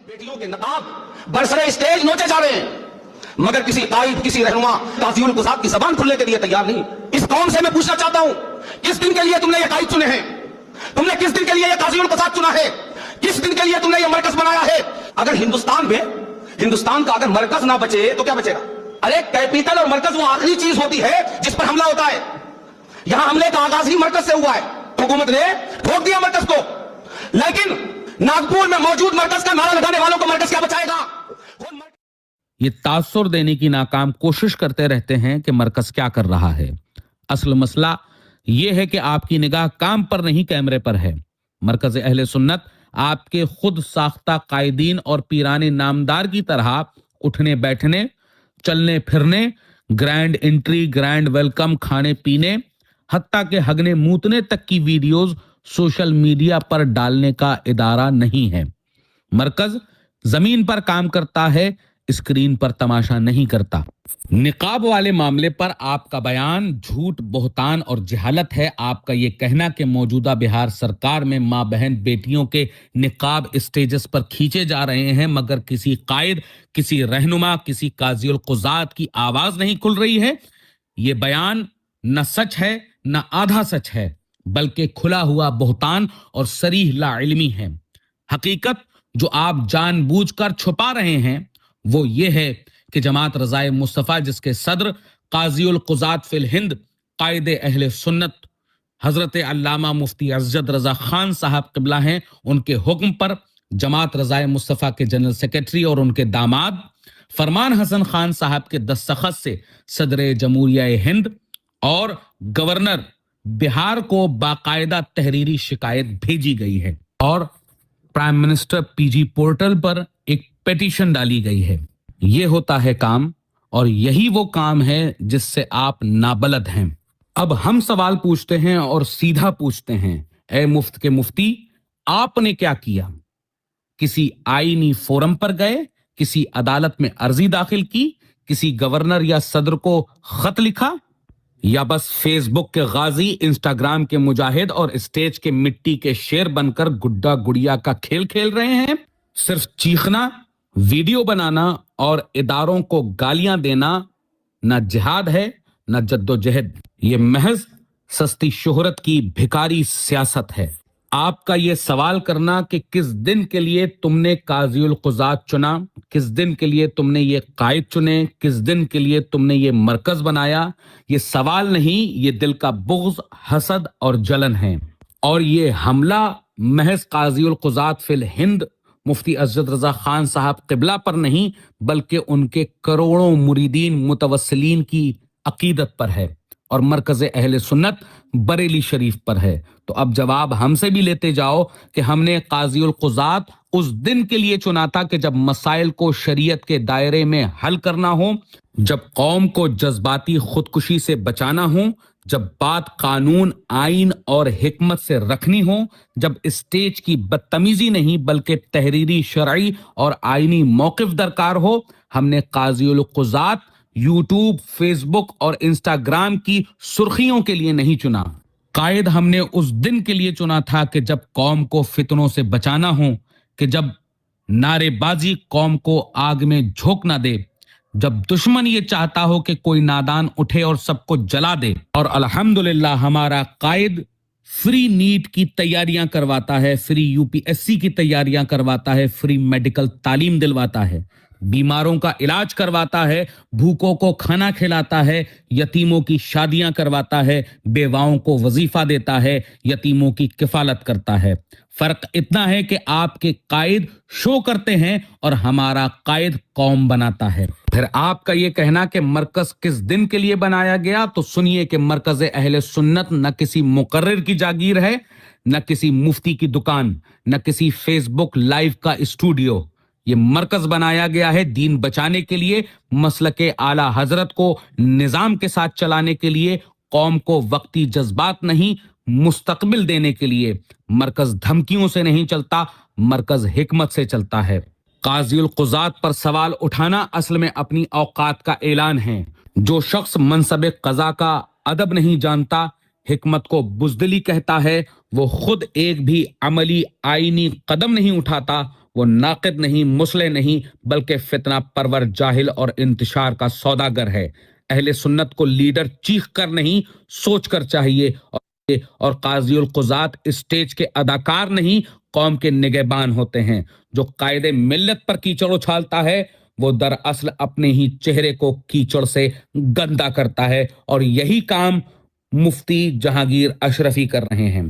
बेटियों के नकाब बरसरे स्टेज नोचे जा रहे हैं, मगर किसी कायद, किसी रहनुमा काजियुल कुज़ात की जबान खुलने के लिए तैयार नहीं। इस कौम से मैं पूछना चाहता हूं, किस दिन के लिए तुमने ये कायद चुने हैं? तुमने किस दिन के लिए ये काजियुल कुज़ात चुना है? किस दिन के लिए तुमने ये मरकज बनाया है? अगर हिंदुस्तान का अगर मरकज ना बचे तो क्या बचेगा? अरे कैपिटल और मरकज वो आखिरी चीज होती है जिस पर हमला होता है। यहां हमले का आगाज ही मरकज से हुआ है। हुकूमत ने रोक दिया मरकज को, लेकिन नागपुर में मौजूद मरकज का नारा लगाने वालों को मरकज क्या बचाएगा? ये तासुर देने की नाकाम कोशिश करते रहते हैं कि मरकज क्या कर रहा है। असल मसला यह है कि आपकी निगाह काम पर नहीं, कैमरे पर है। मरकज अहले सुन्नत आपके खुद साख्ता कायदीन और पीराने नामदार की तरह उठने बैठने, चलने फिरने, ग्रैंड एंट्री, ग्रैंड वेलकम, खाने पीने, हत्ता के हगने मूतने तक की वीडियोस सोशल मीडिया पर डालने का इदारा नहीं है। मरकज जमीन पर काम करता है, स्क्रीन पर तमाशा नहीं करता। निकाब वाले मामले पर आपका बयान झूठ, बोहतान और जहालत है। आपका यह कहना कि मौजूदा बिहार सरकार में मां बहन बेटियों के निकाब स्टेजेस पर खींचे जा रहे हैं, मगर किसी कायद, किसी रहनुमा, किसी काजियुल कुज़ात की आवाज नहीं खुल रही है, यह बयान न सच है न आधा सच है, बल्कि खुला हुआ बोहतान और सरीह लाइल्मी है। हकीकत जो आप जानबूझकर छुपा रहे हैं वो ये है कि जमात रज़ाए मुस्तफ़ा, जिसके सदर काज़ियुल कुज़ात फिल हिंद कायद अहले सुन्नत हजरत अल्लामा मुफ्ती अज़्ज़द रज़ा खान साहब क़िबला हैं, उनके हुक्म पर जमात रज़ाए मुस्तफ़ा के जनरल सेक्रेटरी और उनके दामाद फरमान हसन खान साहब के दस्तखत से सदर जमहूरिया हिंद और गवर्नर बिहार को बाकायदा तहरीरी शिकायत भेजी गई है और प्राइम मिनिस्टर पीजी पोर्टल पर एक पिटीशन डाली गई है। यह होता है काम, और यही वो काम है जिससे आप नाबलद हैं। अब हम सवाल पूछते हैं और सीधा पूछते हैं, ए मुफ्त के मुफ्ती, आपने क्या किया? किसी आईनी फोरम पर गए, किसी अदालत में अर्जी दाखिल की, किसी गवर्नर या सदर को खत लिखा, या बस फेसबुक के गाजी, इंस्टाग्राम के मुजाहिद और स्टेज के मिट्टी के शेर बनकर गुड्डा गुड़िया का खेल खेल रहे हैं? सिर्फ चीखना, वीडियो बनाना और इदारों को गालियां देना न जिहाद है न जद्दोजहद, ये महज सस्ती शोहरत की भिखारी सियासत है। आपका ये सवाल करना कि किस दिन के लिए तुमने काज़ियुल कुज़ात चुना, किस दिन के लिए तुमने ये कायद चुने, किस दिन के लिए तुमने ये मरकज बनाया, ये सवाल नहीं, ये दिल का बुग़्ज़, हसद और जलन है। और ये हमला महज काज़ियुल कुज़ात फिल हिंद मुफ्ती अज़्ज़द रज़ा खान साहब क़िबला पर नहीं, बल्कि उनके करोड़ों मुरीदीन मुतवस्सिलीन की अकीदत पर है और मरकज़ अहले सुन्नत बरेली शरीफ पर है। तो अब जवाब हमसे भी लेते जाओ कि हमने काज़ियुल कुज़ात उस दिन के लिए चुना था कि जब मसाइल को शरीयत के दायरे में हल करना हो, जब कौम को जज्बाती खुदकुशी से बचाना हो, जब बात कानून, आइन और हिकमत से रखनी हो, जब स्टेज की बदतमीजी नहीं बल्कि तहरीरी, शरई और आइनी मौक़िफ़ दरकार हो। हमने काज़ियुल कुज़ात यूट्यूब, फेसबुक और इंस्टाग्राम की सुर्खियों के लिए नहीं चुना। कायद हमने उस दिन के लिए चुना था कि जब कौम को फितनों से बचाना हो, कि जब नारेबाजी कौम को आग में झोंक ना दे, जब दुश्मन ये चाहता हो कि कोई नादान उठे और सबको जला दे। और अल्हम्दुलिल्लाह हमारा कायद फ्री नीट की तैयारियां करवाता है, फ्री यूपीएससी की तैयारियां करवाता है, फ्री मेडिकल तालीम दिलवाता है, बीमारों का इलाज करवाता है, भूखों को खाना खिलाता है, यतीमों की शादियां करवाता है, बेवाओं को वजीफा देता है, यतीमों की किफालत करता है। फर्क इतना है कि आपके कायद शो करते हैं और हमारा कायद कौम बनाता है। फिर आपका यह कहना कि मरकज किस दिन के लिए बनाया गया, तो सुनिए कि मरकज अहले सुन्नत न किसी मुकर्रिर की जागीर है, न किसी मुफ्ती की दुकान, न किसी फेसबुक लाइव का स्टूडियो। ये मरकज बनाया गया है दीन बचाने के लिए, मसलके आला हजरत को निजाम के साथ चलाने के लिए, कौम को वक्ती जज्बात नहीं मुस्तकबिल देने के लिए। मरकज धमकियों से नहीं चलता, मरकज हिकमत से चलता है। काज़ियुल कुज़ात पर सवाल उठाना असल में अपनी औकात का ऐलान है। जो शख्स मनसब क़ज़ा का अदब नहीं जानता, हिकमत को बुज़दिली कहता है, वो खुद एक भी अमली आईनी कदम नहीं उठाता वो नाक़िद नहीं, मुस्लिह नहीं, बल्कि फितना परवर, जाहिल और इंतशार का सौदागर है। अहले सुन्नत को लीडर चीख कर नहीं, सोच कर चाहिए। और काज़ीउल क़ुज़ात स्टेज के अदाकार नहीं, कौम के निगहबान होते हैं। जो कायदे मिल्लत पर कीचड़ उछालता है, वो दरअसल अपने ही चेहरे को कीचड़ से गंदा करता है। और यही काम मुफ्ती जहांगीर अशरफी कर रहे हैं।